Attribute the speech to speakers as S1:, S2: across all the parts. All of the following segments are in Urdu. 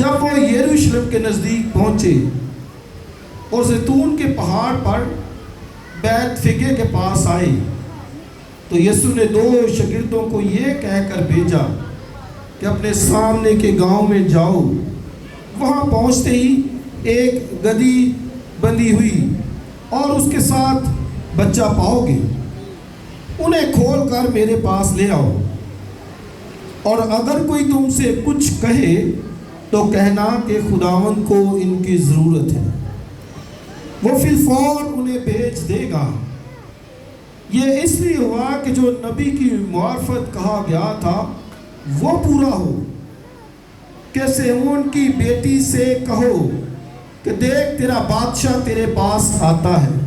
S1: جب وہ یروشلم کے نزدیک پہنچے اور زیتون کے پہاڑ پر بیت فگے کے پاس آئے تو یسوع نے 2 شاگردوں کو یہ کہہ کر بھیجا کہ اپنے سامنے کے گاؤں میں جاؤ، وہاں پہنچتے ہی ایک گدھی بندھی ہوئی اور اس کے ساتھ بچہ پاؤ گے، انہیں کھول کر میرے پاس لے آؤ، اور اگر کوئی تم سے کچھ کہے تو کہنا کہ خداوند کو ان کی ضرورت ہے، وہ فی الفور انہیں بھیج دے گا۔ یہ اس لیے ہوا کہ جو نبی کی معرفت کہا گیا تھا وہ پورا ہو کہ صہیون کی بیٹی سے کہو کہ دیکھ تیرا بادشاہ تیرے پاس آتا ہے،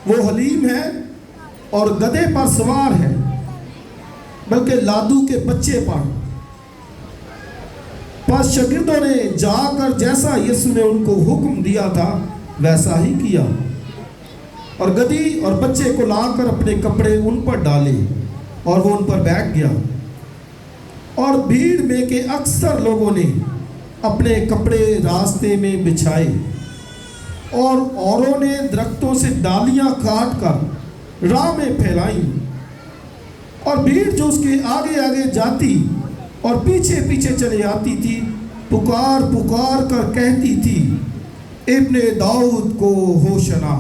S1: وہ حلیم ہے اور گدھے پر سوار ہے، بلکہ لادو کے بچے پر۔ پس شاگردوں نے جا کر جیسا یسوع نے ان کو حکم دیا تھا ویسا ہی کیا، اور گدھی اور بچے کو لا کر اپنے کپڑے ان پر ڈالے اور وہ ان پر بیٹھ گیا، اور بھیڑ میں کے اکثر لوگوں نے اپنے کپڑے راستے میں بچھائے، اور اوروں نے درختوں سے ڈالیاں کاٹ کر راہ میں پھیلائیں، اور بھیڑ جو اس کے آگے آگے جاتی اور پیچھے پیچھے چلے آتی تھی پکار پکار کر کہتی تھی، ابن داؤد کو ہوشنا،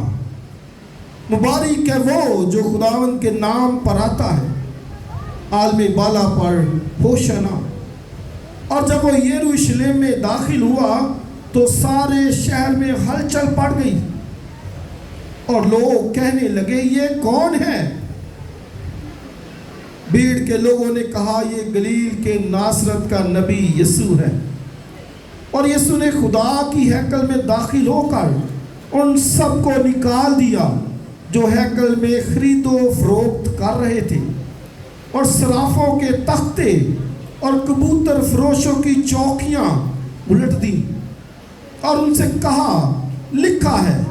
S1: مبارک ہے وہ جو خداوند کے نام پر آتا ہے، عالم بالا پر ہوشنا۔ اور جب وہ یروشلم میں داخل ہوا تو سارے شہر میں ہلچل پڑ گئی، اور لوگ کہنے لگے یہ کون ہے؟ بھیڑ کے لوگوں نے کہا یہ گلیل کے ناصرت کا نبی یسوع ہے۔ اور یسوع نے خدا کی ہیکل میں داخل ہو کر ان سب کو نکال دیا جو ہیکل میں خرید و فروخت کر رہے تھے، اور صرافوں کے تختے اور کبوتر فروشوں کی چوکیاں الٹ دی، اور ان سے کہا لکھا ہے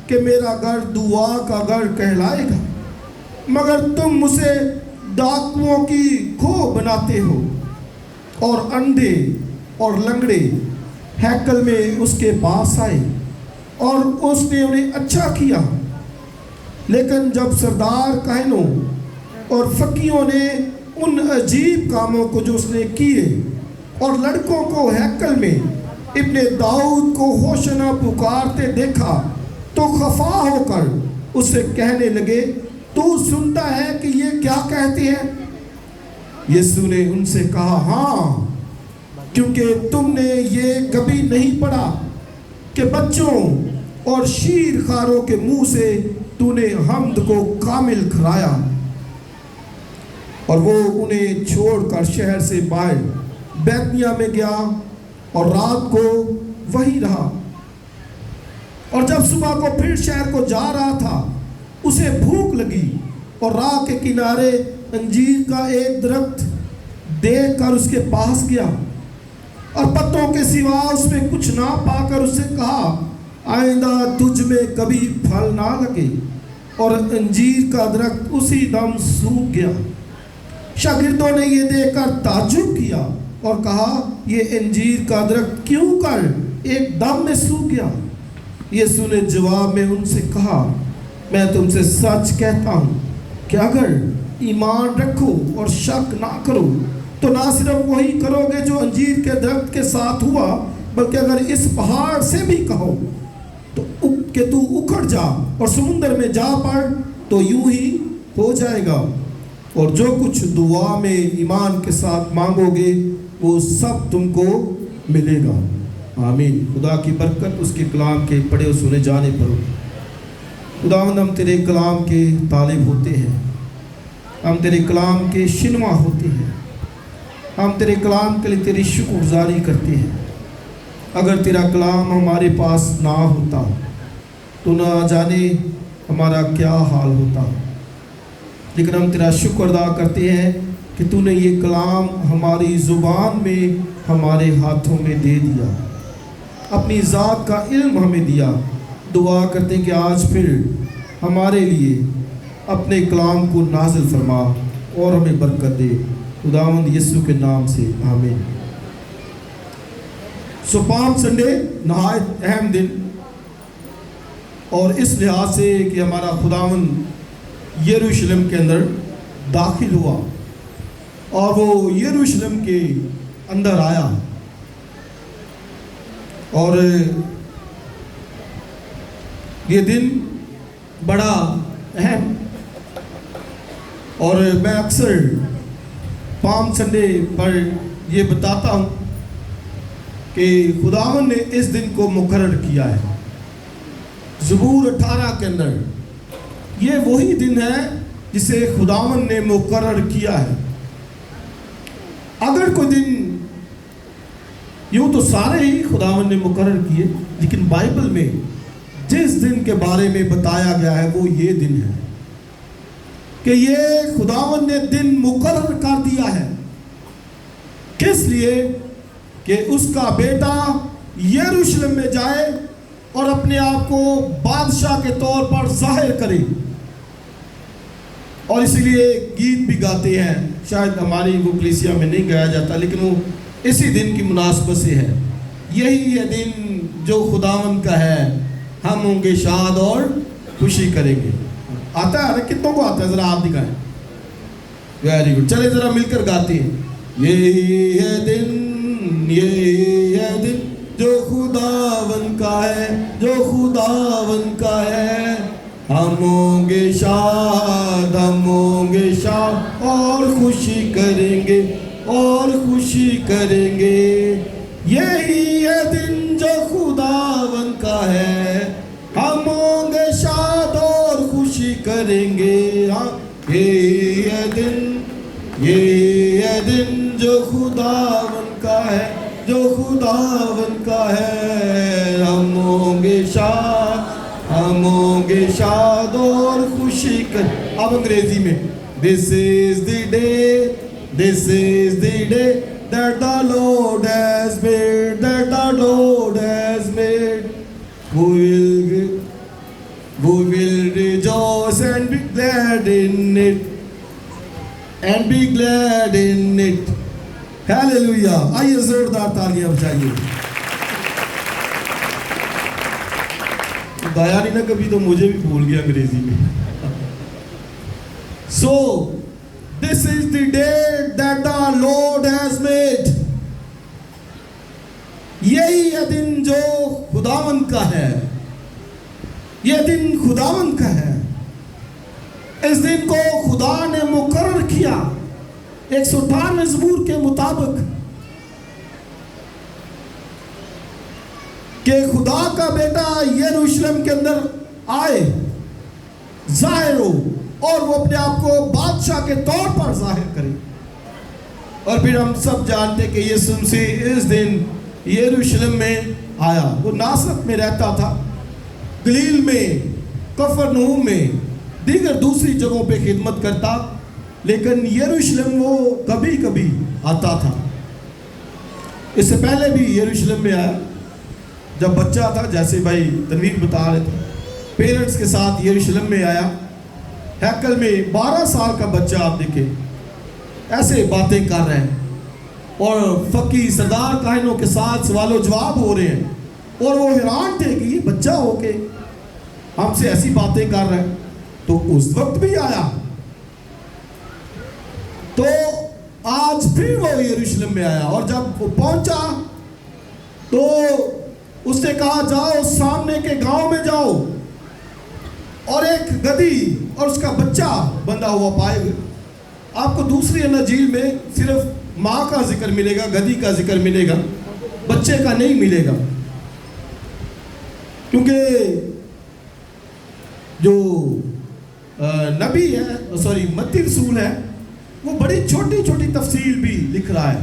S1: کہ میرا گھر دعا کا گھر کہلائے گا، مگر تم اسے ڈاکوؤں کی کھوہ بناتے ہو۔ اور اندھے اور لنگڑے ہیکل میں اس کے پاس آئے اور اس نے انہیں اچھا کیا، لیکن جب سردار کاہنوں اور فقیہوں نے ان عجیب کاموں کو جو اس نے کیے اور لڑکوں کو ہیکل میں ابن داؤد کو ہوشنا پکارتے دیکھا تو خفا ہو کر اس سے کہنے لگے تو سنتا ہے کہ یہ کیا کہتے ہیں؟ یسوع نے ان سے کہا ہاں، کیونکہ تم نے یہ کبھی نہیں پڑھا کہ بچوں اور شیر خاروں کے منہ سے تو نے حمد کو کامل کھلایا۔ اور وہ انہیں چھوڑ کر شہر سے باہر بیتنیہ میں گیا اور رات کو وہیں رہا۔ اور جب صبح کو پھر شہر کو جا رہا تھا اسے بھوک لگی، اور راہ کے کنارے انجیر کا ایک درخت دیکھ کر اس کے پاس گیا، اور پتوں کے سوا اس میں کچھ نہ پا کر اس سے کہا آئندہ تجھ میں کبھی پھل نہ لگے، اور انجیر کا درخت اسی دم سوکھ گیا۔ شاگردوں نے یہ دیکھ کر تعجب کیا اور کہا یہ انجیر کا درخت کیوں کر ایک دم میں سوکھ گیا؟ یسوع نے جواب میں ان سے کہا میں تم سے سچ کہتا ہوں کہ اگر ایمان رکھو اور شک نہ کرو تو نہ صرف وہی کرو گے جو انجیر کے درخت کے ساتھ ہوا، بلکہ اگر اس پہاڑ سے بھی کہو تو کہ تو اکھڑ جا اور سمندر میں جا پڑ تو یوں ہی ہو جائے گا۔ اور جو کچھ دعا میں ایمان کے ساتھ مانگو گے وہ سب تم کو ملے گا۔ آمین۔ خدا کی برکت اس کے کلام کے پڑھے اور سنے جانے پر ہو۔ خداوند ہم تیرے کلام کے طالب ہوتے ہیں، ہم تیرے کلام کے شنوا ہوتے ہیں، ہم تیرے کلام کے لیے تیری شکر گزاری کرتے ہیں۔ اگر تیرا کلام ہمارے پاس نہ ہوتا تو نہ جانے ہمارا کیا حال ہوتا، لیکن ہم تیرا شکر ادا کرتے ہیں کہ تو نے یہ کلام ہماری زبان میں ہمارے ہاتھوں میں دے دیا، اپنی ذات کا علم ہمیں دیا۔ دعا کرتے ہیں کہ آج پھر ہمارے لیے اپنے کلام کو نازل فرما اور ہمیں برکت دے، خداوند یسوع کے نام سے آمین۔ سو پام سنڈے نہایت اہم دن، اور اس لحاظ سے کہ ہمارا خداوند یروشلم کے اندر داخل ہوا اور وہ یروشلم کے اندر آیا، اور یہ دن بڑا اہم، اور میں اکثر پام سنڈے پر یہ بتاتا ہوں کہ خداوند نے اس دن کو مقرر کیا ہے۔ زبور 18 کے اندر یہ وہی دن ہے جسے خداوند نے مقرر کیا ہے۔ اگر کوئی دن، یوں تو سارے ہی خداوند نے مقرر کیے، لیکن بائبل میں جس دن کے بارے میں بتایا گیا ہے وہ یہ دن ہے کہ یہ خداوند نے دن مقرر کر دیا ہے۔ کس لیے؟ کہ اس کا بیٹا یروشلم میں جائے اور اپنے آپ کو بادشاہ کے طور پر ظاہر کرے، اور اسی لیے گیت بھی گاتے ہیں، شاید ہماری وہ کلیسیا میں نہیں گایا جاتا، لیکن وہ اسی دن کی مناسبت سے ہے۔ یہی ہے دن جو خداوند کا ہے، ہم ہوں گے شاد اور خوشی کریں گے۔ آتا ہے نا؟ کتنوں کو آتا ہے؟ ذرا آپ دکھائیں۔ ویری گڈ، چلے ذرا مل کر گاتے ہیں۔ یہی ہے دن، یہی ہے دن جو خداوند کا ہے، جو خداوند کا ہے، ہم ہوں گے شاد، ہم ہوں گے شاد اور خوشی کریں گے، اور خوشی کریں گے۔ یہی ہے دن جو خداوند کا ہے، ہم ہوں گے شاد اور خوشی کریں گے۔ یہی ہے دن، یہی ہے دن جو خداوند کا ہے، جو خداوند کا ہے، ہم ہوں گے شاد، ہم ہوں گے شاد اور خوشی کر۔ اب انگریزی میں، This is the day, this is the day that the Lord has made, that the Lord has made. We will rejoice and be glad in it, and be glad in it. Hallelujah. آئیے زوردار تالیاں بجائیے۔ گایا نہیں نا کبھی تو مجھے بھی بھول گیا انگریزی میں۔ So, this is the day that the Lord has made. یہی ہے دن جو خداوند کا ہے، یہ دن خداوند کا ہے۔ اس دن کو خدا نے مقرر کیا 198 زبور کے مطابق کہ خدا کا بیٹا یروشلم کے اندر آئے، ظاہر ہو، اور وہ اپنے آپ کو بادشاہ کے طور پر ظاہر کرے۔ اور پھر ہم سب جانتے کہ یسوع مسیح اس دن یروشلم میں آیا۔ وہ ناصرت میں رہتا تھا، گلیل میں، کفرنہوم میں، دیگر دوسری جگہوں پہ خدمت کرتا، لیکن یروشلم وہ کبھی کبھی آتا تھا۔ اس سے پہلے بھی یروشلم میں آیا جب بچہ تھا، جیسے بھائی تنویر بتا رہے تھے، پیرنٹس کے ساتھ یروشلم میں آیا۔ ہیکل میں 12 سال کا بچہ، آپ دیکھیں ایسے باتیں کر رہے ہیں، اور فقی سردار کاہنوں کے ساتھ سوال و جواب ہو رہے ہیں، اور وہ حیران تھے کہ یہ بچہ ہو کے ہم سے ایسی باتیں کر رہے ہیں۔ تو اس وقت بھی آیا، تو آج پھر وہ یروشلم میں آیا، اور جب وہ پہنچا تو اس نے کہا جاؤ سامنے کے گاؤں میں جاؤ اور ایک گدھی اور اس کا بچہ بندھا ہوا پائے گا۔ آپ کو دوسری انجیل میں صرف ماں کا ذکر ملے گا، گدھی کا ذکر ملے گا، بچے کا نہیں ملے گا، کیونکہ جو نبی ہے، متی رسول ہے، وہ بڑی چھوٹی چھوٹی تفصیل بھی لکھ رہا ہے،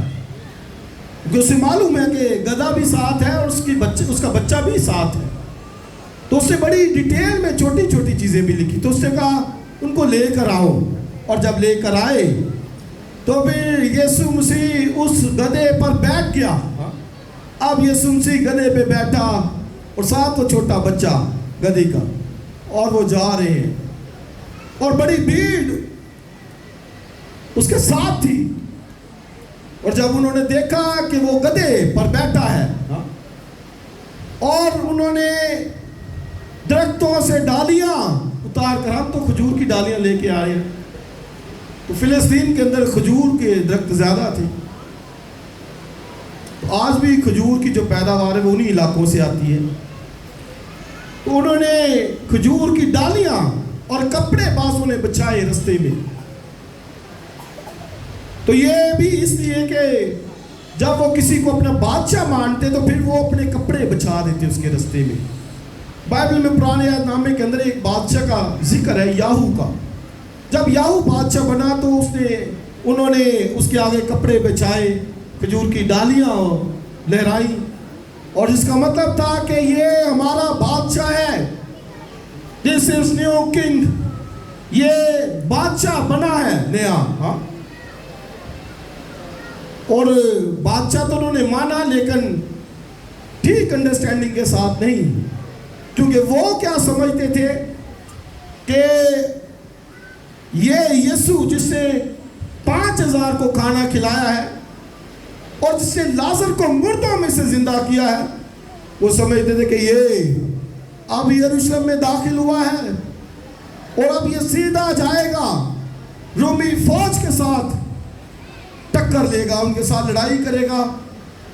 S1: کیونکہ اسے معلوم ہے کہ گدھا بھی ساتھ ہے اور اس کا بچہ بھی ساتھ ہے، تو اس نے بڑی ڈیٹیل میں چھوٹی چھوٹی چیزیں بھی لکھی۔ تو اس نے کہا ان کو لے کر آؤ، اور جب لے کر آئے تو پھر یسوع مسیح اس گدھے پر بیٹھ گیا۔ اب یسوع مسیح گدھے پہ بیٹھا اور ساتھ وہ چھوٹا بچہ گدھے کا، اور وہ جا رہے ہیں، اور بڑی بھیڑ اس کے ساتھ تھی، اور جب انہوں نے دیکھا کہ وہ گدھے پر بیٹھا ہے انہوں نے درختوں سے ڈالیاں اتار کر، ہم تو کھجور کی ڈالیاں لے کے آئے، تو فلسطین کے اندر کھجور کے درخت زیادہ تھے، تو آج بھی کھجور کی جو پیداوار ہے وہ انہی علاقوں سے آتی ہے۔ تو انہوں نے کھجور کی ڈالیاں اور کپڑے بازوں نے بچھائے رستے میں۔ تو یہ بھی اس لیے کہ جب وہ کسی کو اپنا بادشاہ مانتے تو پھر وہ اپنے کپڑے بچھا دیتے اس کے رستے میں۔ بائبل میں پرانے عہد نامے کے اندر ایک بادشاہ کا ذکر ہے، یاہو کا۔ جب یاہو بادشاہ بنا تو انہوں نے اس کے آگے کپڑے بچھائے، کھجور کی ڈالیاں لہرائی، اور جس کا مطلب تھا کہ یہ ہمارا بادشاہ ہے، دس از نیو کنگ، یہ بادشاہ بنا ہے نیا۔ اور بادشاہ تو انہوں نے مانا، لیکن ٹھیک انڈرسٹینڈنگ کے ساتھ نہیں، کیونکہ وہ کیا سمجھتے تھے کہ یہ یسوع جس نے 5000 کو کھانا کھلایا ہے اور جس نے لازر کو مردوں میں سے زندہ کیا ہے، وہ سمجھتے تھے کہ یہ اب یروشلم میں داخل ہوا ہے اور اب یہ سیدھا جائے گا، رومی فوج کے ساتھ ٹکر لے گا، ان کے ساتھ لڑائی کرے گا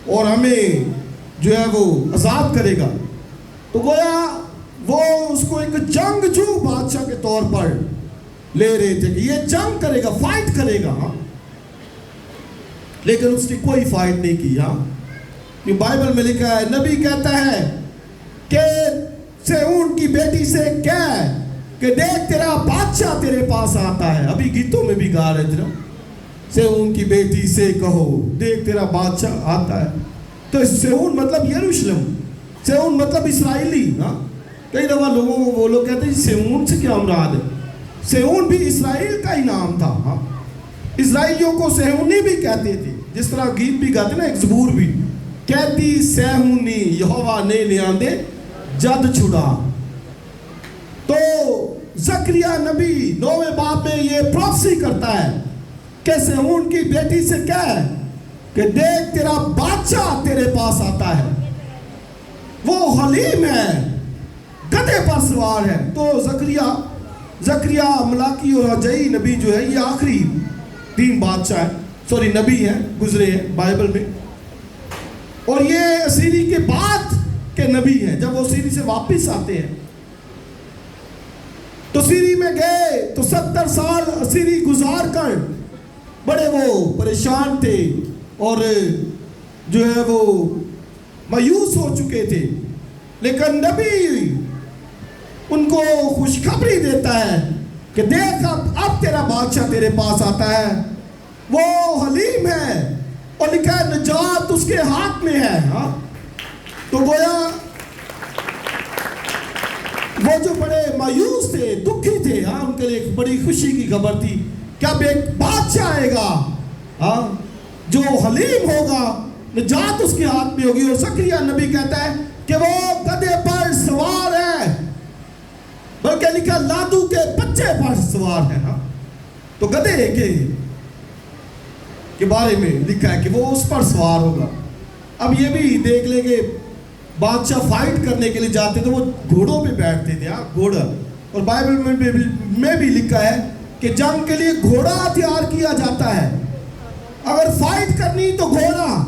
S1: اور ہمیں جو ہے وہ آزاد کرے گا۔ تو گویا وہ اس کو ایک جنگجو بادشاہ کے طور پر لے رہے تھے کہ یہ جنگ کرے گا، فائٹ کرے گا، لیکن اس نے کوئی فائٹ نہیں کیا۔ یہ بائبل میں لکھا ہے، نبی کہتا ہے کہ سیون کی بیٹی سے کہہ کہ دیکھ تیرا بادشاہ تیرے پاس آتا ہے۔ ابھی گیتوں میں بھی گا رہے تھے نا، سیون کی بیٹی سے کہو دیکھ تیرا بادشاہ آتا ہے۔ تو سیون مطلب یروشلم، سیون مطلب اسرائیلی۔ کئی دفعہ لوگوں کو وہ لوگ کہتے ہیں سیون سے کیا مراد ہے؟ سیون بھی اسرائیل کا ہی نام تھا۔ اسرائیلیوں کو سیہونی بھی کہتے تھے، جس طرح گیت بھی گاتے نا، ایک زبور بھی کہتی سیہونی یہوہ نے لیاندے جد چھڑا۔ تو زکریا نبی 9ویں باب میں یہ پروفیسی کرتا ہے کہ سیہون کی بیٹی سے کہہ کہ دیکھ تیرا بادشاہ تیرے پاس آتا ہے، وہ حلیم ہے، گدھے پر سوار ہے۔ تو زکریا، ملاکی اور حجئی نبی جو ہے یہ آخری 3 بادشاہ ہیں، نبی ہیں گزرے ہیں بائبل میں، اور یہ اسیری کے بعد کے نبی ہیں۔ جب وہ اسیری سے واپس آتے ہیں تو اسیری میں گئے تو 70 سال اسیری گزار کر بڑے وہ پریشان تھے اور جو ہے وہ مایوس ہو چکے تھے، لیکن نبی ان کو خوشخبری دیتا ہے کہ دیکھ اب تیرا بادشاہ تیرے پاس آتا ہے، وہ حلیم ہے، اور لکھا ہے نجات اس کے ہاتھ میں ہے۔ تو گویا وہ جو بڑے مایوس تھے، دکھی تھے، ان کے لیے ایک بڑی خوشی کی خبر تھی کہ اب ایک بادشاہ آئے گا جو حلیم ہوگا، نجات اس کے ہاتھ میں ہوگی۔ اور زکریا نبی کہتا ہے کہ وہ گدھے پر سوار ہے، بلکہ لکھا لادو کے بچے پر سوار ہے۔ تو گدھے کے بارے میں لکھا ہے کہ وہ اس پر سوار ہوگا۔ اب یہ بھی دیکھ لیں کہ بادشاہ فائٹ کرنے کے لیے جاتے تو وہ گھوڑوں پہ بیٹھتے تھے، گھوڑا۔ اور بائبل میں بھی لکھا ہے کہ جنگ کے لیے گھوڑا تیار کیا جاتا ہے، اگر فائٹ کرنی تو گھوڑا۔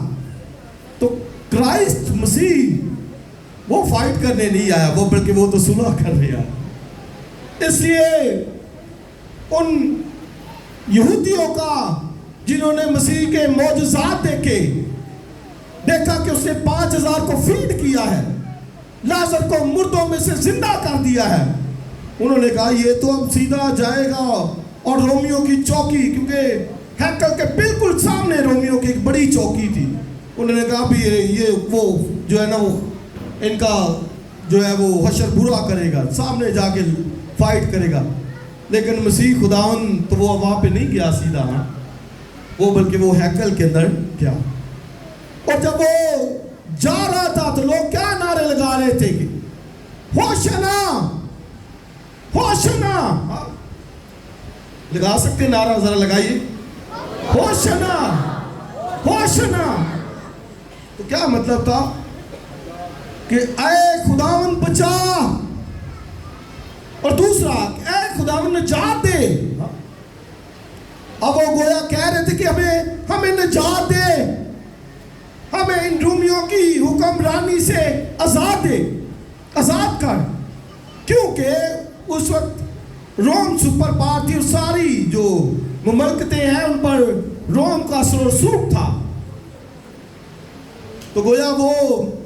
S1: تو کرائسٹ مسیح وہ فائٹ کرنے نہیں آیا، وہ بلکہ وہ تو صلح کرنے آیا۔ اس لیے ان یہودیوں کا جنہوں نے مسیح کے معجزات دیکھا کہ اس نے 5000 کو فیڈ کیا ہے، لازر کو مردوں میں سے زندہ کر دیا ہے، انہوں نے کہا یہ تو اب سیدھا جائے گا اور رومیوں کی چوکی، کیونکہ ہیکل کے بالکل سامنے رومیوں کی ایک بڑی چوکی تھی، انہوں نے کہا بھی یہ وہ جو ہے نا وہ ان کا جو ہے وہ حشر برا کرے گا، سامنے جا کے فائٹ کرے گا۔ لیکن مسیح خداون تو وہ وہاں پہ نہیں گیا سیدھا، وہ بلکہ وہ ہیکل کے اندر گیا، اور جب وہ جا رہا تھا تو لوگ کیا نعرے لگا رہے تھے کہ ہوشنا ہوشنا، لگا سکتے نعرہ؟ ذرا لگائیے، ہوشنا ہوشنا۔ تو کیا مطلب تھا کہ اے خداوند بچا، اور دوسرا اے خداوند نجات دے۔ اب وہ گویا کہہ رہے تھے کہ ہمیں نجات دے، ہمیں ان رومیوں کی حکمرانی سے آزاد دے، آزاد کر، کیونکہ اس وقت روم سپر پاور تھی اور ساری جو مملکتیں ہیں ان پر روم کا اثر و رسوخ تھا۔ تو گویا وہ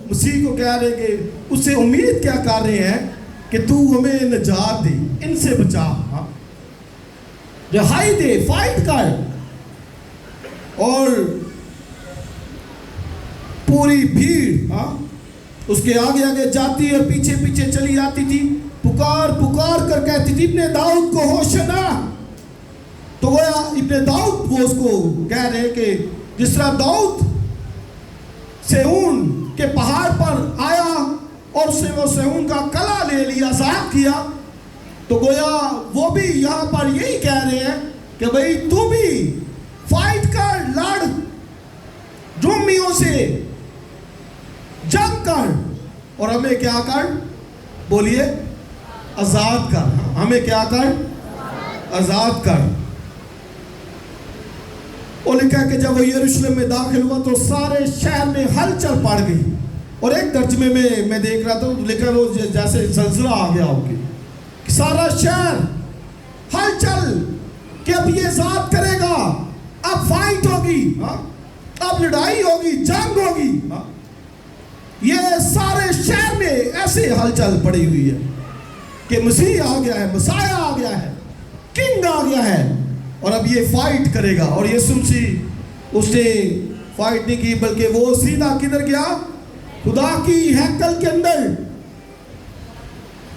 S1: مسیح کو کہہ رہے کہ اس سے امید کیا کر رہے ہیں کہ تو ہمیں نجات دے، ان سے بچا، رہائی دے، فائٹ کر۔ اور پوری بھیڑ اس کے آگے آگے جاتی اور پیچھے پیچھے چلی آتی تھی، پکار پکار کر کہتی تھی ابن داؤد کو ہوشنا۔ تو گویا ابن داؤد وہ اس کو کہہ رہے کہ جس طرح داؤد سیون کے پہاڑ پر آیا اور اس نے وہ سیون کا قلعہ لے لیا، آزاد کیا، تو گویا وہ بھی یہاں پر یہی کہہ رہے ہیں کہ بھئی تو بھی فائٹ کر، لڑ، رومیوں سے جنگ کر، اور ہمیں کیا کر، بولیے آزاد کر، ہمیں کیا کر، آزاد کر۔ اور لکھا کہ جب وہ یروشلم میں داخل ہوا تو سارے شہر میں ہلچل پڑ گئی، اور ایک ترجمے میں دیکھ رہا تھا لکھا وہ جیسے زلزلہ آ گیا ہوگی، سارا شہر ہلچل کہ اب یہ ذات کرے گا، اب فائٹ ہوگی، اب لڑائی ہوگی، جنگ ہوگی۔ یہ سارے شہر میں ایسے ہلچل پڑی ہوئی ہے کہ مسیح آ گیا ہے، مسیح آ گیا ہے، کنگ آ گیا ہے، اور اب یہ فائٹ کرے گا۔ اور یسوع مسیح اس نے فائٹ نہیں کی، بلکہ وہ سیدھا کدھر گیا، خدا کی ہیکل کے اندر،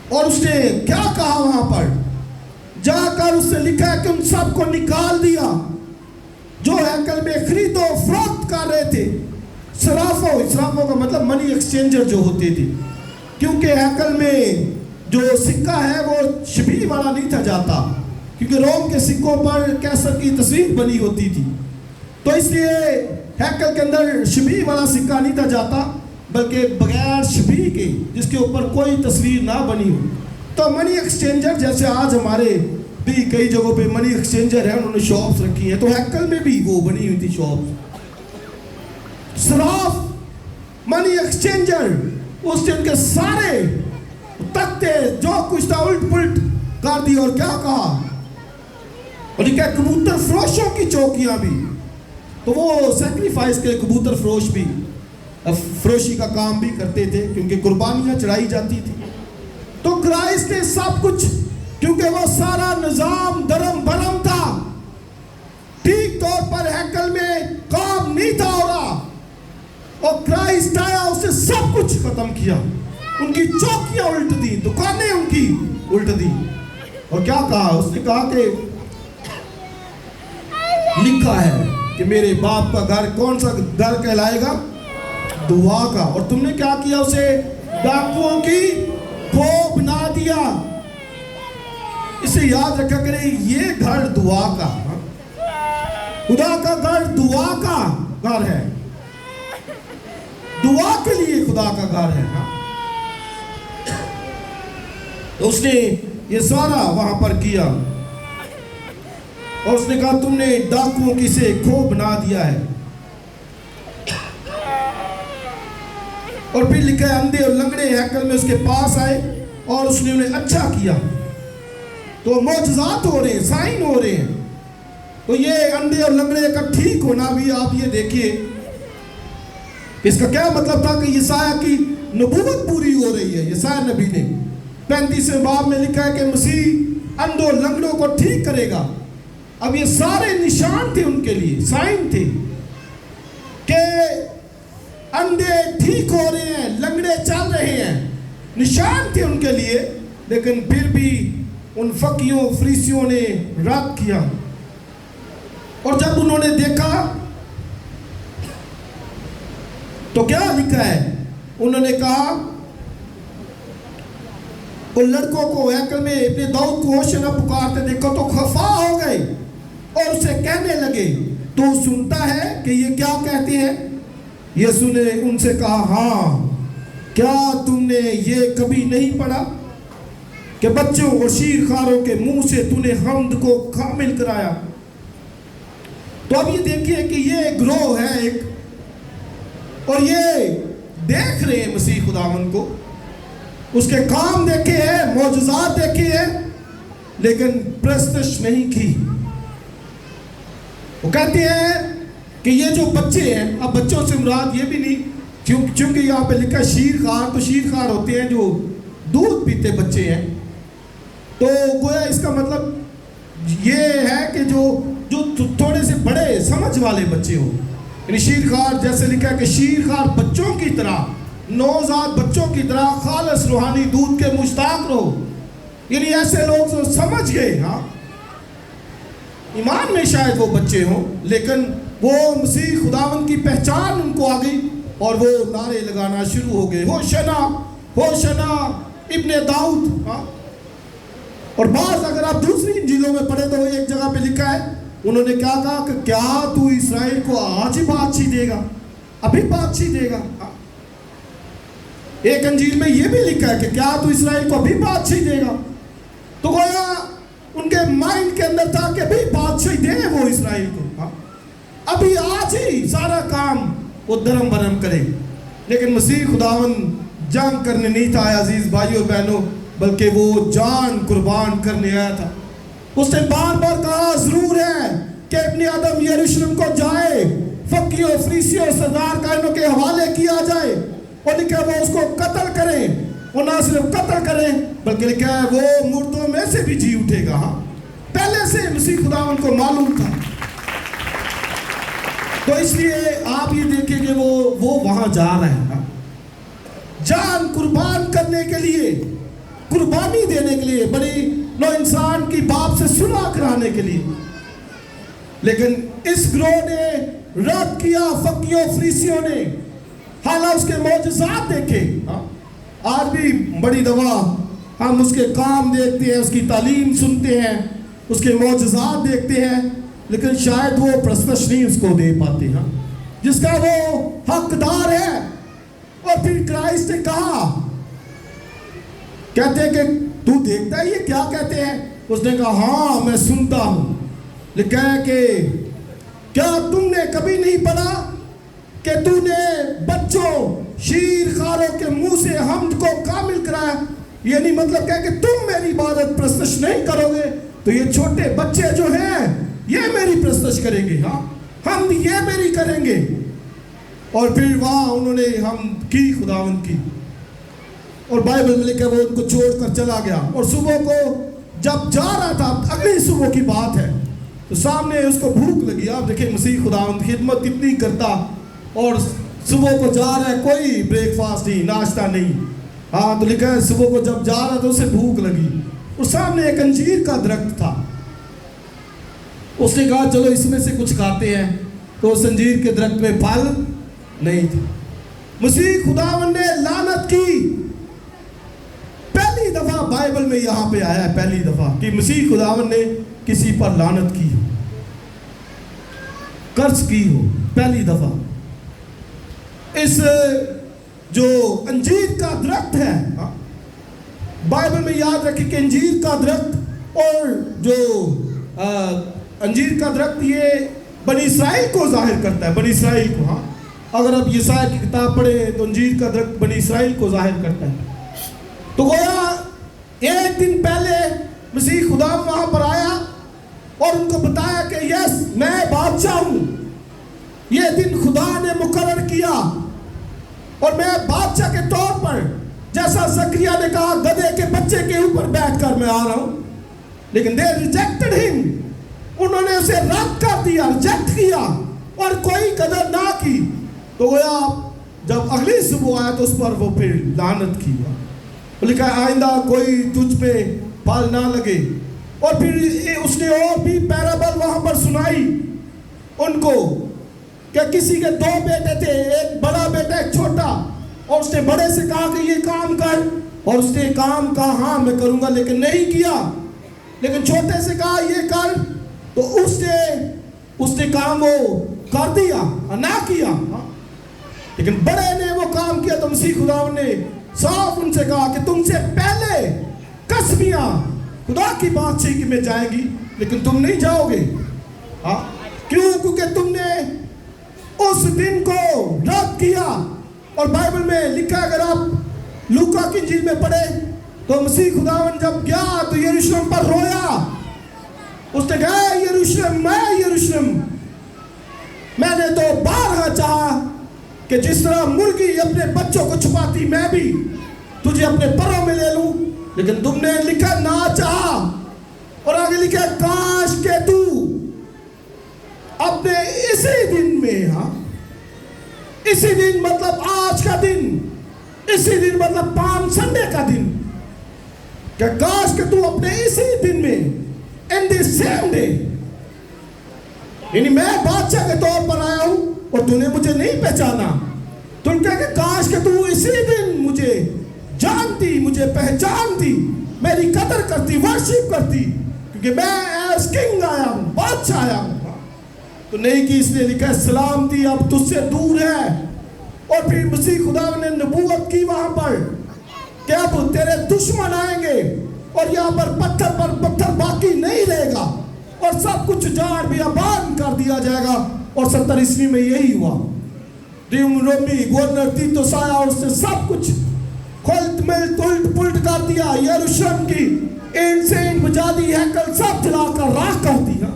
S1: اور اس نے کیا کہا وہاں پر جا کر، اس نے لکھا ہے کہ ان سب کو نکال دیا جو ہیکل میں خرید و فروخت کر رہے تھے، صرافوں کا مطلب منی ایکسچینجر جو ہوتے تھے، کیونکہ ہیکل میں جو سکہ ہے وہ شبیہ والا نہیں تھا جاتا، کیونکہ روم کے سکوں پر کیسر کی تصویر بنی ہوتی تھی، تو اس لیے ہیکل کے اندر شبیہ والا سکہ نہیں تھا جاتا، بلکہ بغیر شبیہ کے جس کے اوپر کوئی تصویر نہ بنی ہو۔ تو منی ایکسچینجر جیسے آج ہمارے بھی کئی جگہوں پہ منی ایکسچینجر ہیں، انہوں نے شاپس رکھی ہیں، تو ہیکل میں بھی وہ بنی ہوئی تھی شاپس، صراف، منی ایکسچینجر۔ اس دن کے سارے تختے جو کچھ تھا الٹ پلٹ کر دی، اور کیا کہا، اور یہ کہ کبوتر فروشوں کی چوکیاں بھی، تو وہ سیکریفائس کے کبوتر فروش بھی فروشی کا کام بھی کرتے تھے، کیونکہ قربانیاں چڑھائی جاتی تھی۔ تو کرائسٹ نے سب کچھ، کیونکہ وہ سارا نظام درم برم تھا، ٹھیک طور پر ہیکل میں کام نہیں تھا ہو رہا، اور کرائسٹ آیا، اس نے سب کچھ ختم کیا، ان کی چوکیاں الٹ دی، دکانیں ان کی الٹ دی، اور کیا کہا، اس نے کہا کہ لکھا ہے کہ میرے باپ کا گھر کون سا گھر کہلائے گا، دعا کا، اور تم نے کیا کیا، اسے ڈاکوؤں کی کھو بنا دیا۔ اسے یاد رکھا کریں، یہ گھر دعا کا، خدا کا گھر دعا کا گھر ہے، دعا کے لیے خدا کا گھر ہے۔ تو اس نے یہ سارا وہاں پر کیا، اور اس نے کہا تم نے ڈاکوؤں کی سے کھو بنا دیا ہے، اور پھر لکھا ہے اندھے اور لنگڑے ہیکل میں اس کے پاس آئے اور اس نے انہیں اچھا کیا۔ تو معجزات ہو رہے ہیں، سائن ہو رہے ہیں، تو یہ اندھے اور لنگڑے کا ٹھیک ہونا بھی آپ یہ دیکھیے، اس کا کیا مطلب تھا کہ یسایہ کی نبوت پوری ہو رہی ہے۔ یسایہ نبی نے 35ویں باب میں لکھا ہے کہ مسیح اندھوں لنگڑوں کو ٹھیک کرے گا۔ اب یہ سارے نشان تھے ان کے لیے، سائن تھے کہ اندھے ٹھیک ہو رہے ہیں، لنگڑے چل رہے ہیں، نشان تھے ان کے لیے، لیکن پھر بھی ان فقیوں فریسیوں نے رد کیا۔ اور جب انہوں نے دیکھا تو کیا لکھا ہے، انہوں نے کہا ان لڑکوں کو ہیکل میں ابن داؤد کو ہوشنا پکارتے دیکھو تو خفا ہو گئے اور اسے کہنے لگے تو سنتا ہے کہ یہ کیا کہتے ہیں؟ یسوع نے ان سے کہا ہاں کیا تم نے یہ کبھی نہیں پڑھا کہ بچوں اور شیرخواروں کے منہ سے تو نے حمد کو کامل کرایا؟ تو اب یہ دیکھیے کہ یہ گروہ ہے ایک، اور یہ دیکھ رہے ہیں مسیح خداوند کو، اس کے کام دیکھے ہیں، معجزات دیکھے ہیں، لیکن پرستش نہیں کی۔ وہ کہتے ہیں کہ یہ جو بچے ہیں، اب بچوں سے مراد یہ بھی نہیں، چونکہ یہاں پہ لکھا شیرخوار، تو شیرخوار ہوتے ہیں جو دودھ پیتے بچے ہیں، تو گویا اس کا مطلب یہ ہے کہ جو تھوڑے سے بڑے سمجھ والے بچے ہوں، یعنی شیرخوار جیسے لکھا ہے کہ شیرخوار بچوں کی طرح، نوزاد بچوں کی طرح خالص روحانی دودھ کے مشتاق رہو، یعنی ایسے لوگ جو سمجھ گئے، ہاں ایمان میں شاید وہ بچے ہوں، لیکن وہ مسیح خداوند کی پہچان ان کو آ گئی اور وہ نعرے لگانا شروع ہو گئے، ہوشنا ہوشنا ابن داؤد۔ ہاں، اور بعض اگر آپ دوسری انجیلوں میں پڑھیں تو ایک جگہ پہ لکھا ہے، انہوں نے کیا کہا کہ کیا تو اسرائیل کو آج ہی بادشاہی دے گا، ابھی بادشاہی دے گا۔ ایک انجیل میں یہ بھی لکھا ہے کہ کیا تو اسرائیل کو ابھی بادشاہی دے گا، تو گویا ان کے مائنڈ کے اندر تھا کہ ابھی بادشاہی دے وہ اسرائیل کو، ابھی آج ہی سارا کام وہ درم برم کرے۔ لیکن مسیح خداوند جنگ کرنے نہیں تھا عزیز بھائیوں اور بہنوں، بلکہ وہ جان قربان کرنے آیا تھا۔ اس نے بار بار کہا ضرور ہے کہ ابن آدم یروشلم کو جائے، فقیوں فریسیوں سردار کائنوں کے حوالے کیا جائے، اور لکھا ہے وہ اس کو قتل کریں، وہ نہ صرف قتل کریں بلکہ لکھا ہے وہ مردوں میں سے بھی جی اٹھے گا۔ ہاں، پہلے سے مسیح خداوند کو معلوم تھا۔ تو اس لیے آپ یہ دیکھیں کہ وہ وہاں جا رہے ہیں جان قربان کرنے کے لیے، قربانی دینے کے لیے، بڑی نو انسان کی باپ سے صلح کرانے کے لیے۔ لیکن اس گروہ نے رد کیا، فقیوں فریسیوں نے، حالانکہ اس کے معجزات دیکھے۔ آج بھی بڑی دفعہ ہم اس کے کام دیکھتے ہیں، اس کی تعلیم سنتے ہیں، اس کے معجزات دیکھتے ہیں، لیکن شاید وہ پرستش نہیں اس کو دے پاتے ہیں جس کا وہ حقدار ہے۔ اور پھر کرائسٹ نے کہا، کہتے ہیں کہ تو دیکھتا ہے یہ کیا کہتے ہیں؟ اس نے کہا ہاں میں سنتا ہوں۔ لکھا ہے کہ کیا تم نے کبھی نہیں پڑھا کہ تو نے بچوں شیرخواروں کے منہ سے حمد کو کامل کرایا؟ یعنی مطلب کیا کہ تم میری عبادت پرستش نہیں کرو گے تو یہ چھوٹے بچے جو ہیں یہ میری پرستش کریں گے، ہاں ہم یہ میری کریں گے۔ اور پھر وہاں انہوں نے ہم کی خداوند کی، اور بائبل میں لکھا وہ ان کو چھوڑ کر چلا گیا۔ اور صبح کو جب جا رہا تھا، اگلی صبح کی بات ہے، تو سامنے اس کو بھوک لگی۔ آپ دیکھیں مسیح خداوند خدمت کتنی کرتا، اور صبح کو جا رہا ہے، کوئی بریک فاسٹ نہیں، ناشتہ نہیں، ہاں تو لکھا ہے صبح کو جب جا رہا تو اسے بھوک لگی، اور سامنے ایک انجیر کا درخت تھا۔ اس نے کہا چلو اس میں سے کچھ کھاتے ہیں، تو اس انجیر کے درخت میں پھل نہیں تھا۔ مسیح خداوند نے لعنت کی۔ پہلی دفعہ بائبل میں یہاں پہ آیا ہے، پہلی دفعہ کہ مسیح خداوند نے کسی پر لعنت کی، قرض کی ہو، پہلی دفعہ۔ اس جو انجیر کا درخت ہے، بائبل میں یاد رکھیں کہ انجیر کا درخت اور جو انجیر کا درخت یہ بنی اسرائیل کو ظاہر کرتا ہے، بنی اسرائیل کو۔ ہاں اگر آپ یسایا کی کتاب پڑھیں تو انجیر کا درخت بنی اسرائیل کو ظاہر کرتا ہے۔ تو گویا ایک دن پہلے مسیح خدا وہاں پر آیا اور ان کو بتایا کہ یس میں بادشاہ ہوں، یہ دن خدا نے مقرر کیا اور میں بادشاہ کے طور پر، جیسا زکریا نے کہا گدھے کے بچے کے اوپر بیٹھ کر میں آ رہا ہوں، لیکن they rejected him، انہوں نے اسے رد کر دیا، ریجیکٹ کیا اور کوئی قدر نہ کی۔ تو گویا جب اگلی صبح آیا تو اس پر وہ پھر لعنت کی، لکھا ہے آئندہ کوئی تجھ پہ پھل نہ لگے۔ اور پھر اس نے اور بھی پیرابل وہاں پر سنائی ان کو کہ کسی کے دو بیٹے تھے، ایک بڑا بیٹا ایک چھوٹا، اور اس نے بڑے سے کہا کہ یہ کام کر، اور اس نے کام کہا ہاں میں کروں گا، لیکن نہیں کیا۔ لیکن چھوٹے سے کہا یہ کر، تو اس نے کام وہ کر دیا، نہ کیا۔ لیکن بڑے نے وہ کام کیا تو مسیح خداوند نے صاف ان سے کہا کہ تم سے پہلے قسمیاں خدا کی بادشاہی میں جائیں گی لیکن تم نہیں جاؤ گے. ہاں کیوں؟ کیونکہ تم نے اس دن کو رد کیا. اور بائبل میں لکھا ہے، اگر آپ لوکا کی انجیل میں پڑھے تو مسیح خداوند جب گیا تو یروشلم پر رویا. اس نے کہا یروشلم میں نے تو بارہا چاہا کہ جس طرح مرغی اپنے بچوں کو چھپاتی میں بھی تجھے اپنے پروں میں لے لوں، لیکن تم نے لکھا نہ چاہا. اور آگے لکھا کاش کہ تو اپنے اسی دن میں، ہاں اسی دن مطلب آج کا دن، اسی دن مطلب پام سنڈے کا دن، کہ کاش کہ تو اپنے اسی دن میں in the same day، یعنی میں بادشاہ کے طور پر آیا ہوں اور تو نے مجھے نہیں پہچانا. تم کہہ کہ کاش کہ تو اسی دن مجھے جانتی، مجھے پہچانتی، میری قدر کرتی، ورشپ کرتی، کیونکہ میں ایز کنگ آیا ہوں، بادشاہ آیا ہوں. تو نہیں کی. اس نے لکھا ہے سلامتی اب تجھ سے دور ہے. اور پھر مسیح خداوند نے نبوت کی وہاں پر کہ اب تیرے دشمن آئیں گے اور یہاں پر پتھر باقی نہیں رہے گا اور سب کچھ جاڑ بیابان کر دیا جائے گا. اور 70 عیسوی میں یہی ہوا. رومی گورنر تیتوس آیا اور اس نے سب کچھ کھلت ملت الٹ پلٹ کر دیا. یروشلم کی اینٹ سے اینٹ بجا دی، ہیکل سب جلا کر راکھ کر دیا.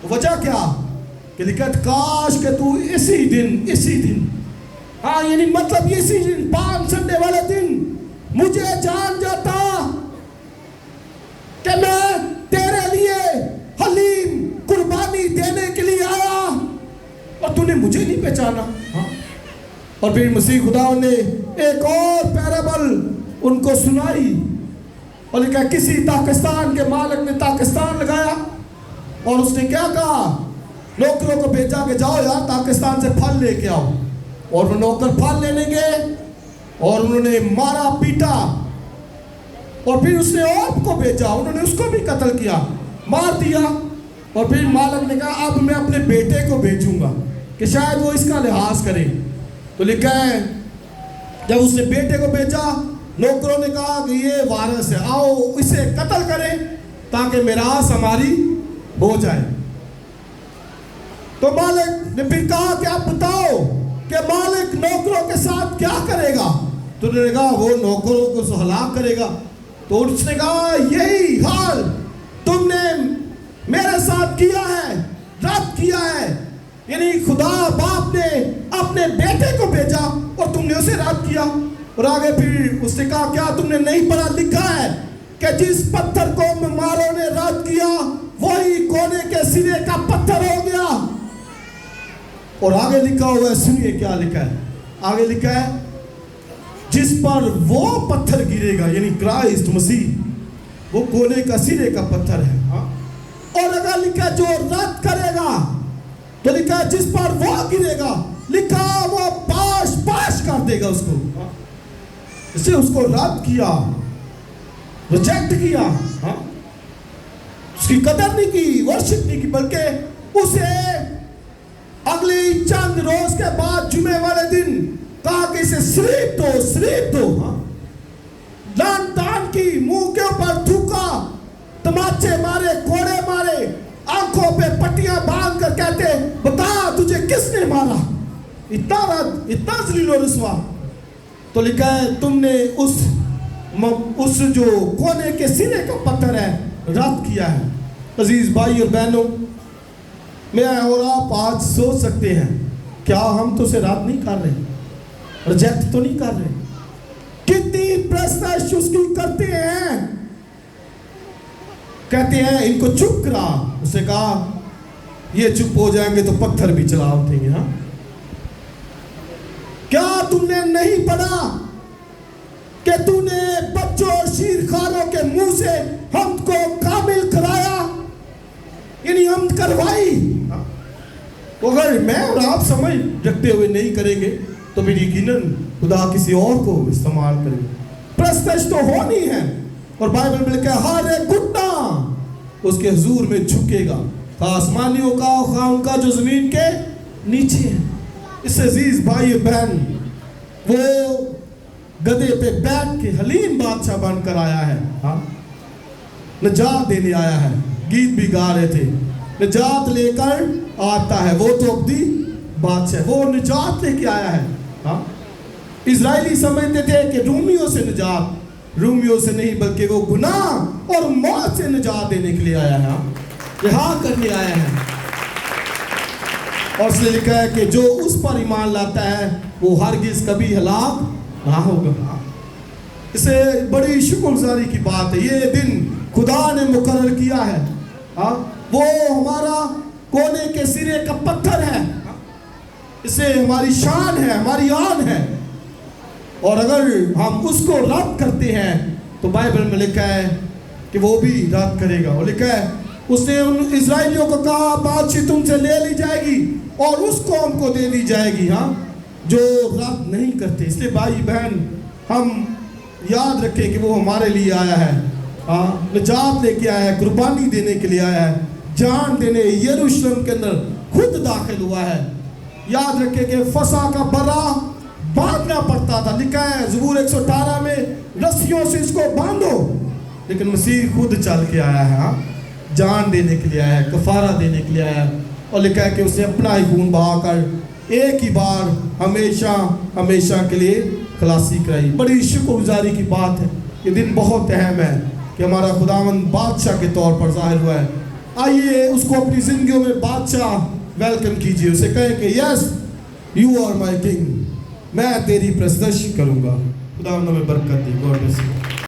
S1: وجہ کیا؟ کہ لکھا کاش کہ تو اسی دن، ہاں یعنی مطلب اسی دن پام سنڈے والے دن مجھے جان جاتا کہ میں تیرے لیے حلیم قربانی دینے کے لیے آیا اور تو نے مجھے نہیں پہچانا. اور پھر مسیح خداوند نے ایک اور پیرابل ان کو سنائی اور لکھا کسی پاکستان کے مالک نے پاکستان لگایا اور اس نے کیا کہا؟ نوکروں کو بھیجا کہ جاؤ یار پاکستان سے پھل لے کے آؤ. اور وہ نوکر پھل لینے گئے اور انہوں نے مارا پیٹا. اور پھر اس نے اور کو بھیجا، انہوں نے اس کو بھی قتل کیا، مار دیا. اور پھر مالک نے کہا اب میں اپنے بیٹے کو بھیجوں گا کہ شاید وہ اس کا لحاظ کرے. تو لکھا ہے جب اس نے بیٹے کو بھیجا نوکروں نے کہا کہ یہ وارث ہے، آؤ اسے قتل کریں تاکہ میراث ہماری ہو جائے. تو مالک نے پھر کہا کہ آپ بتاؤ کہ مالک نوکروں کے ساتھ کیا کرے گا؟ تو انہوں نے کہا وہ نوکروں کو ہلاک کرے گا. تو اس نے کہا یہی حال تم نے میرے ساتھ کیا ہے، رد کیا ہے. یعنی خدا باپ نے اپنے بیٹے کو بھیجا اور تم نے اسے رد کیا. اور آگے پھر اس نے کہا کیا تم نے نہیں پڑھا لکھا ہے کہ جس پتھر کو ماروں نے رد کیا وہی کونے کے سرے کا پتھر ہو گیا. اور آگے لکھا ہوا ہے، سنیے کیا لکھا ہے. آگے لکھا ہے جس پر وہ پتھر گرے گا یعنی کرائسٹ مسیح وہ کونے کا سرے کا پتھر ہے. اور اگر لکھا جو رد کرے گا تو لکھا جس پر وہ گرے گا، لکھا وہ پاش کر دے گا اس کو. اسے اس کو رد کیا، ریجیکٹ کیا، اس کی قدر نہیں کی، ورشپ نہیں کی، بلکہ اسے اگلی چند روز کے بعد جمعے والے دن کہا کہ اسے سلیپ دو. لان تان کی، منہ کے اوپر تھوکا، تماچے مارے، کوڑے مارے، آنکھوں پہ پٹیاں باندھ کر کہتے بتا تجھے کس نے مارا. اتنا رد، اتنا ذلیل و رسوا. تو لکھا ہے تم نے اس جو کونے کے سرے کا پتھر ہے رد کیا ہے. عزیز بھائی اور بہنوں، میں اور آپ آج سوچ سکتے ہیں کیا ہم تو اسے رد نہیں کر رہے، ریجیکٹ تو نہیں کر رہے؟ کتنی پرستش اس کی کرتے ہیں، کہتے ہیں ان کو چپ کرا. اسے کہا یہ چپ ہو جائیں گے تو پتھر بھی چلا اٹھیں گے. ہاں کیا تم نے نہیں پڑھا کہ تو نے بچوں اور شیرخواروں کے منہ سے حمد کو کامل کرایا، یعنی حمد کروائی. اگر میں اور آپ سمجھ رکھتے ہوئے نہیں کریں گے تو پھر یقیناً خدا کسی اور کو استعمال کرے گا. پرستش تو ہونی ہے اور بائبل میں لکھا ہے ہر ایک گھٹنا اس کے حضور میں جھکے گا، خواہ آسمانیوں کا خواہ ان کا جو زمین کے نیچے ہے. اس عزیز بھائی بہن، وہ گدھے پہ بیٹھ کے حلیم بادشاہ بن کر آیا ہے، ہاں نجات دینے آیا ہے۔ گیت بھی گا رہے تھے، نجات لے کر آتا ہے وہ تو ابدی بادشاہ، وہ نجات لے کے آیا ہے۔ ہاں اسرائیلی سمجھتے تھے کہ رومیوں سے نجات، رومیوں سے نہیں بلکہ وہ گناہ اور موت سے نجات دینے کے لیے آیا ہے، رہا کرنے آیا ہے۔ اور اس نے لکھا ہے کہ جو اس پر ایمان لاتا ہے وہ ہرگز کبھی ہلاک نہ ہوگا۔ اسے بڑی شکر گزاری کی بات ہے، یہ دن خدا نے مقرر کیا ہے، وہ ہمارا کونے کے سرے کا پتھر ہے، اسے ہماری شان ہے، ہماری آن ہے، اور اگر ہم اس کو رد کرتے ہیں تو بائبل میں لکھا ہے کہ وہ بھی رد کرے گا۔ وہ لکھا ہے اس نے ان اسرائیلیوں کو کہا بادشاہی تم سے لے لی جائے گی اور اس قوم کو دے دی جائے گی جو رد نہیں کرتے۔ اس لیے بھائی بہن ہم یاد رکھیں کہ وہ ہمارے لیے آیا ہے، نجات لے کے آیا ہے، قربانی دینے کے لیے آیا ہے، جان دینے یروشلم کے اندر خود داخل ہوا ہے۔ یاد رکھیں کہ فسح کا برا باندھنا پڑتا تھا، لکھا ہے زبور 118 میں رسیوں سے اس کو باندھو، لیکن مسیح خود چل کے آیا ہے، جان دینے کے لیے آیا ہے، کفارہ دینے کے لیے آیا ہے، اور لکھا ہے کہ اس نے اپنا ہی خون بہا کر ایک ہی بار ہمیشہ ہمیشہ کے لیے خلاصی کرائی۔ بڑی شکر گزاری کی بات ہے، یہ دن بہت اہم ہے کہ ہمارا خداوند بادشاہ کے طور پر ظاہر ہوا ہے۔ آئیے اس کو اپنی زندگیوں میں بادشاہ ویلکم کیجئے، اسے کہیں کہ yes you are my king, میں تیری پرستش کروں گا۔ خداوند ہمیں برکت دے۔ God bless you.